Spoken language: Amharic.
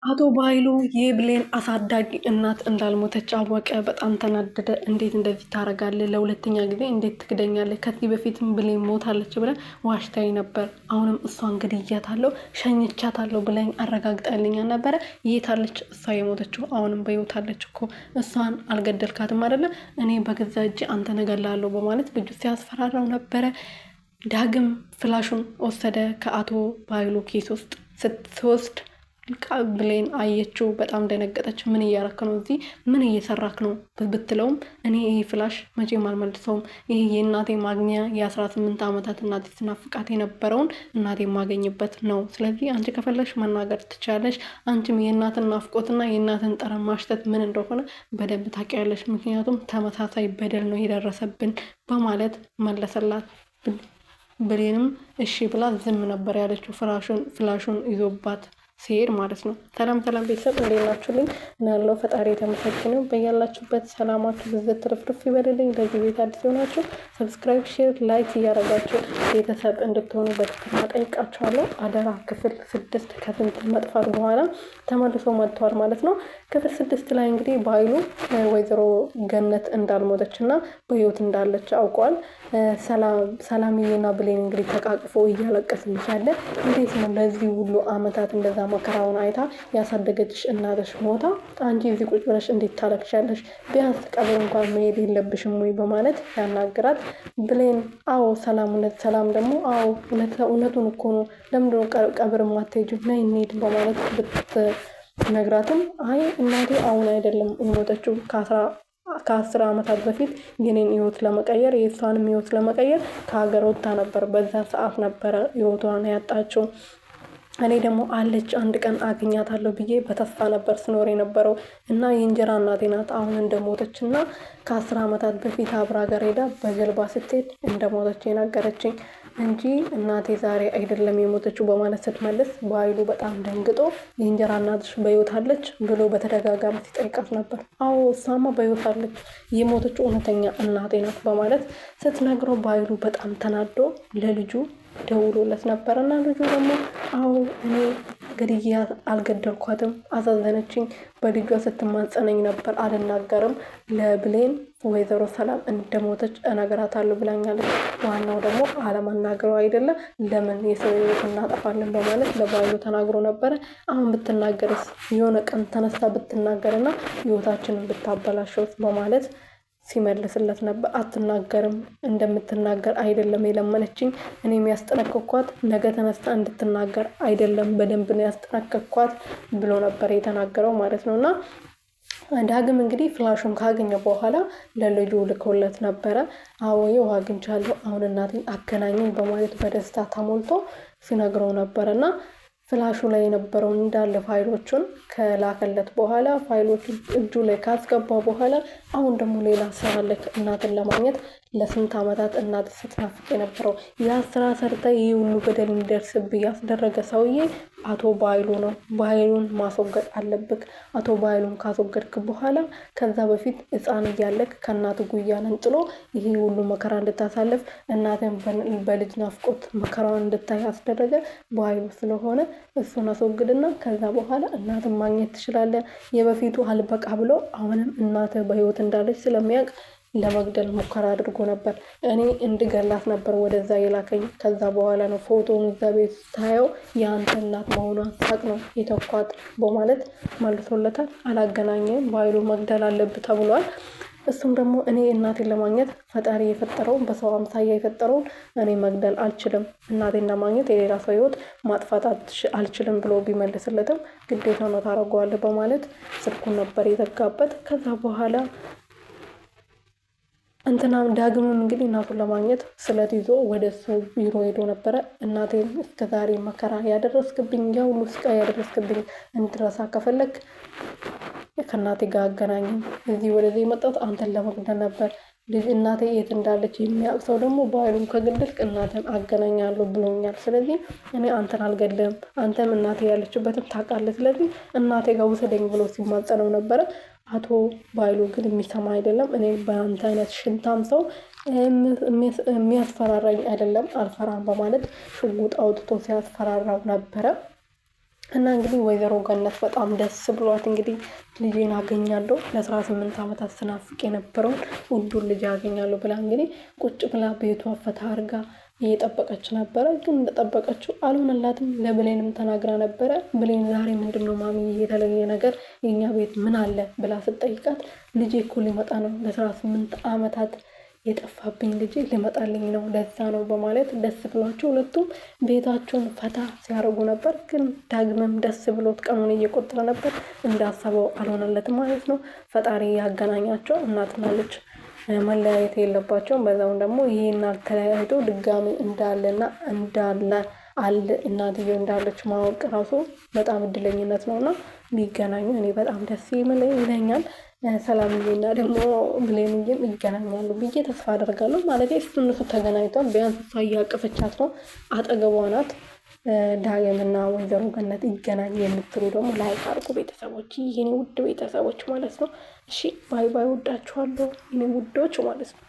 አቶ ባይሉ የብሌን አሳዳጊ እናት እንዳልሞተች አወቀ። በጣም ተናደደ። እንዴት እንደዚህ ታደርጋለህ? ለሁለተኛ ጊዜ እንዴት ትክደኛለህ? ከዚህ በፊትም ብሌን ሞታለች ብለህ ዋሽታኝ ነበር። አሁንም እሷን ግድያታለሁ፣ ሸኝቻታለሁ ብለኝ አረጋግጠልኛ ነበረ። የታለች እሷ የሞተችው? አሁንም በሕይወት አለች እኮ። እሷን አልገደልካትም አይደለ? እኔ በገዛ እጄ አንተን እገላለሁ በማለት ልጁ ሲያስፈራራው ነበረ። ዳግም ፍላሹን ወሰደ ከአቶ ባይሉ ኬስ ውስጥ ስትወስድ ብሌን አየችው። በጣም ደነገጠች። ምን እያረክ ነው? እዚህ ምን እየሰራክ ነው ብትለውም እኔ ይሄ ፍላሽ መቼም አልመልሰውም። ይሄ የእናቴ ማግኛ የ18 ዓመታት እናቴ ስናፍቃት የነበረውን እናቴ የማገኝበት ነው። ስለዚህ አንቺ ከፈለሽ መናገር ትችላለሽ። አንቺም የእናትን ናፍቆትና የእናትን ጠረን ማሽተት ምን እንደሆነ በደንብ ታውቂያለሽ። ምክንያቱም ተመሳሳይ በደል ነው የደረሰብን በማለት መለሰላት። ብሌንም እሺ ብላ ዝም ነበር ያለችው ፍላሹን ይዞባት ሲሄድ ማለት ነው። ሰላም ቤተሰብ እንዴት ናችሁልኝ? ያለው ፈጣሪ የተመሰገነው። በያላችሁበት ሰላማችሁ ብዝት ትርፍርፍ ይበልልኝ። ለዚህ ቤት አዲስ ሆናችሁ ሰብስክራይብ፣ ሼር፣ ላይክ እያደረጋችሁ ቤተሰብ እንድትሆኑ በትህትና ጠይቃችኋለሁ። አደራ። ክፍል 6 ከስንት መጥፋት በኋላ ተመልሶ መጥቷል ማለት ነው። ክፍል 6 ላይ እንግዲህ ባይሉ ወይዘሮ ገነት እንዳልሞተች እና በህይወት እንዳለች አውቋል። ሰላምዬና ብሌን እንግዲህ ተቃቅፎ እያለቀስ ይቻለ እንዴት ነው ለዚህ ሁሉ አመታት እንደዛ መከራውን አይታ ያሳደገችሽ እናትሽ ሞታ አንቺ እዚህ ቁጭ ብለሽ እንዴት ታለቅሻለሽ? ቢያንስ ቀብር እንኳን መሄድ የለብሽም ወይ በማለት ያናግራት። ብሌን አዎ ሰላም ደግሞ አዎ እውነቱን እኮ ነው፣ ለምንድነው ቀብር ማትሄጂው? ነይ እንሂድ በማለት ብትነግራትም አይ እናቴ አሁን አይደለም የሞተችው ከ10 ዓመታት በፊት የኔን ህይወት ለመቀየር የእሷንም ህይወት ለመቀየር ከሀገር ወጥታ ነበር። በዛ ሰዓት ነበረ ህይወቷን ያጣችው። እኔ ደግሞ አለች አንድ ቀን አገኛታለሁ ብዬ በተስፋ ነበር ስኖር የነበረው እና የእንጀራ እናቴ ናት አሁን እንደሞተች እና ከ10 ዓመታት በፊት አብራ ሀገር ሄዳ በጀልባ ስትሄድ እንደሞተች የነገረችኝ እንጂ እናቴ ዛሬ አይደለም የሞተችው በማለት ስትመልስ ባይሉ በጣም ደንግጦ የእንጀራ እናትሽ በሕይወት አለች ብሎ በተደጋጋሚ ሲጠይቃት ነበር። አዎ እሷማ በሕይወት አለች፣ የሞተችው እውነተኛ እናቴ ናት በማለት ስትነግረው ባይሉ በጣም ተናዶ ለልጁ ደውሎለት ነበር እና ልጁ ደግሞ አዎ እኔ ግድያ አልገደልኳትም፣ አሳዘነችኝ፣ በልጇ ስትማጸነኝ ነበር፣ አልናገርም፣ ለብሌን ወይዘሮ ሰላም እንደሞተች እነግራታለሁ ብላኛለች። ዋናው ደግሞ አለመናገሩ አይደለም ለምን የሰው ህይወት እናጠፋለን በማለት ለባይሉ ተናግሮ ነበረ። አሁን ብትናገርስ የሆነ ቀን ተነስታ ብትናገርና ህይወታችንን ብታበላሸውስ በማለት ሲመልስለት ነበር። አትናገርም፣ እንደምትናገር አይደለም የለመነችኝ፣ እኔ የሚያስጠነቅኳት ነገ ተነስታ እንድትናገር አይደለም በደንብ ነው ያስጠነቅኳት ብሎ ነበር የተናገረው ማለት ነው። እና ዳግም እንግዲህ ፍላሹን ካገኘ በኋላ ለልጁ ልኮለት ነበረ። አዎ ይኸው አግኝቻለሁ፣ አሁን እናቴን አገናኘኝ በማለት በደስታ ተሞልቶ ሲነግረው ነበረ እና ፍላሹ ላይ የነበረውን እንዳለ ፋይሎቹን ከላከለት በኋላ ፋይሎቹን እጁ ላይ ካስገባ በኋላ አሁን ደግሞ ሌላ ስራ አለ። እናትን ለማግኘት ለስንት ዓመታት እናት ስትናፍቅ የነበረው ያ ስራ ሰርታ ይህ ሁሉ በደል እንዲደርስብህ ያስደረገ ሰውዬ አቶ ባይሉ ነው። ባይሉን ማስወገድ አለብክ። አቶ ባይሉን ካስወገድክ በኋላ ከዛ በፊት ህፃን እያለክ ከእናት ጉያ ነጥሎ ይሄ ሁሉ መከራ እንድታሳልፍ እናትን በልጅ ናፍቆት መከራውን እንድታይ ያስደረገ ባይሉ ስለሆነ እሱን አስወግድና ከዛ በኋላ እናትን ማግኘት ትችላለህ። የበፊቱ አልበቃ ብሎ አሁንም እናትህ በህይወት እንዳለች ስለሚያውቅ ለመግደል ሙከራ አድርጎ ነበር። እኔ እንድገላት ነበር ወደዛ የላከኝ። ከዛ በኋላ ነው ፎቶውን እዛ ቤት ታየው የአንተ እናት መሆኗን ሳቅ ነው የተኳት በማለት መልሶለታል። አላገናኘም፣ ባይሉ መግደል አለብህ ተብሏል። እሱም ደግሞ እኔ እናቴን ለማግኘት ፈጣሪ የፈጠረውን በሰው አምሳያ የፈጠረውን እኔ መግደል አልችልም፣ እናቴን ለማግኘት የሌላ ሰው ህይወት ማጥፋት አልችልም ብሎ ቢመልስለትም ግዴታ ነው ታደርገዋለህ በማለት ስልኩን ነበር የዘጋበት። ከዛ በኋላ ዳግምም እንግዲህ እናቱን ለማግኘት ስለት ይዞ ወደ እሱ ቢሮ ሄዶ ነበረ። እናቴን እስከዛሬ መከራ ያደረስክብኝ፣ ያ ሁሉ ስቃይ ያደረስክብኝ እንድረሳ ከፈለግ ከእናቴ ጋር አገናኘኝ። እዚህ ወደዚህ የመጣሁት አንተን ለመግደል ነበር። ልጅ እናቴ የት እንዳለች የሚያውቅ ሰው ደግሞ ባይሉን ከገደልክ እናትን አገናኛለሁ ብሎኛል። ስለዚህ እኔ አንተን አልገድልም፣ አንተም እናቴ ያለችበትም ታውቃለህ። ስለዚህ እናቴ ጋር ውሰደኝ ብሎ ሲማጸነው ነበረ። አቶ ባይሉ ግን የሚሰማ አይደለም። እኔ በአንተ አይነት ሽንታም ሰው የሚያስፈራራኝ አይደለም፣ አልፈራም በማለት ሽጉጥ አውጥቶ ሲያስፈራራው ነበረ። እና እንግዲህ ወይዘሮ ገነት በጣም ደስ ብሏት እንግዲህ ልጄን አገኛለሁ ለ18 ዓመታት ስናፍቅ የነበረውን ውዱን ልጅ አገኛለሁ ብላ እንግዲህ ቁጭ ብላ ቤቷ ፈታ አድርጋ እየጠበቀች ነበረ። ግን እንደጠበቀችው አልሆነላትም። ለብሌንም ተናግራ ነበረ። ብሌን ዛሬ ምንድነው ማሚ የተለየ ነገር የኛ ቤት ምን አለ ብላ ስትጠይቃት ልጄ እኮ ሊመጣ ነው ለ18 ዓመታት የጠፋብኝ ልጅ ሊመጣልኝ ነው ለዛ ነው በማለት ደስ ብሏቸው ሁለቱም ቤታቸውን ፈታ ሲያደርጉ ነበር። ግን ዳግምም ደስ ብሎት ቀኑን እየቆጠረ ነበር። እንዳሰበው አልሆነለትም ማለት ነው። ፈጣሪ ያገናኛቸው። እናትና ልጅ መለያየት የለባቸውም። በዛውን ደግሞ ይሄን ተለያይቶ ድጋሚ እንዳለ እናትየው እንዳለች ማወቅ ራሱ በጣም እድለኝነት ነውና ቢገናኙ እኔ በጣም ደስ ይለኛል። ሰላምዬና ደግሞ ብሌንዬም ይገናኛሉ ብዬ ተስፋ አደርጋለሁ። ማለት እነሱ ተገናኝቷል። ቢያንስ እሷ እያቀፈቻት ነው፣ አጠገቧ ናት። ዳግምና ወይዘሮ ገነት ይገናኙ የምትሉ ደግሞ ላይክ አድርጉ ቤተሰቦች፣ የኔ ውድ ቤተሰቦች ማለት ነው። እሺ ባይ ባይ፣ ወዳችኋለሁ የኔ ውዶች ማለት ነው።